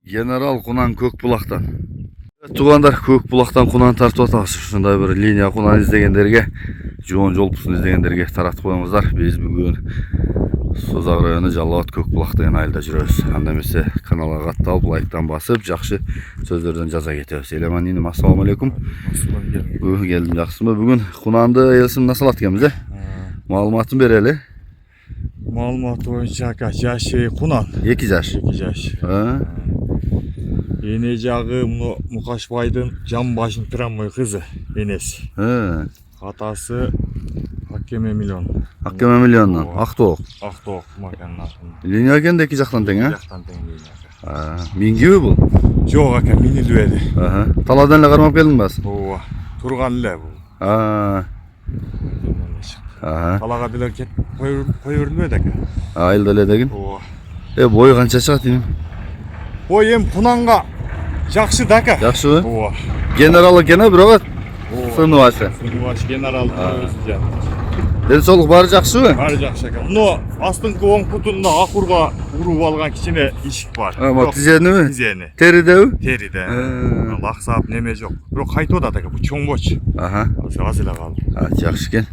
General Кунан Көкбулактан. Тугандар, Көкбулактан Кунан тартып атабыз. Ушундай бир линия Кунан издегендерге, жоон жолпусун издегендерге таратып коюңуздар. Биз бүгүн Созак району Жалал абад Көкбулак деген айылда жүрөбүз. Анда эмесе каналга катталып, лайктан басып, жакшы сөздөрдөн жаза кетебиз. Элеман иним, ассаламу алейкум. Келдим, жакшысызбы? Бүгүн Кунанды элсин насалат экенбиз, э? Маалыматын берели. Маалыматы боюнча жашы Кунан. 2 жаш. 2 жаш. Эне жагы муну Мукашбайдын Жамбашын прямой кызы энеси. Атасы Аккеме миллион. Аккеме миллиондан. Актоок. Актоок маканын атын. Линия экен да 2 жактан тең, э? 2 жактан тең линия. Мингиби бул? Жок ака, минилүү эле. Таладан эле кармап келдиңби басы? Ооба. Турган эле бул. Талага деле кет кой берилбейт ака. Айылда эле деген. Ооба. Бою канча чыгат эми? Бой эми Кунанга жакшы да ака. Жакшыбы? Ооба. Генерал экен, бирок сыныбасы. Сыныбасы генерал өзү жан. Ден соолук баары жакшыбы? Баары жакшы ака. Муну астыңкы оң бутунда акурга уруп алган кичине ишик бар. Тизениби? Тизени. Теридеби? Териде. Лаксап неме жок. Бирок кайтып атат ака, бу чоңбоч. Азыр эле калды. Жакшы экен.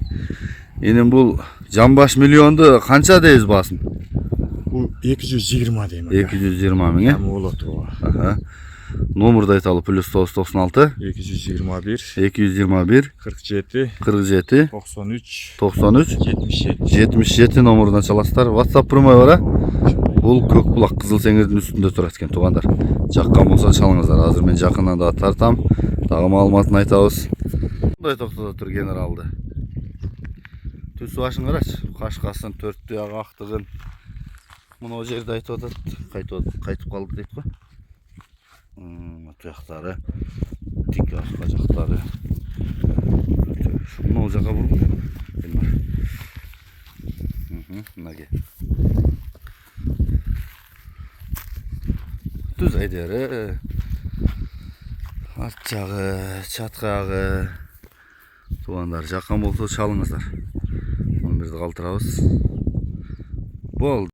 Энем бул Жамбаш миллионду канча дейбиз баасын? Бул 220 дейм. 220 миң, э? Болот ооба. Номерду айталы +996 221 221 47 47 93 93 77 77 номерунан чаласыздар. WhatsApp прямой бар, а? Бул Көкбулак Кызыл Сеңирдин үстүндө турат экен, туугандар. Жаккан болсо чалыңыздар. Азыр мен жакындан да тартам. Дагы маалыматын айтабыз. Мындай токтото тур генералды. Түз башын карачы. Кашкасын, 4 туяк актыгын. Мына жерде айтып атат. Кайтып калды дейт го. Туяктары, тик арка жактары. Мына жака бургун. Мынаге. Түз айдары. Арт жагы, чаткагы. Туугандар, жаккан болсо чалыңыздар. Муну бирди калтырабыз. Болду.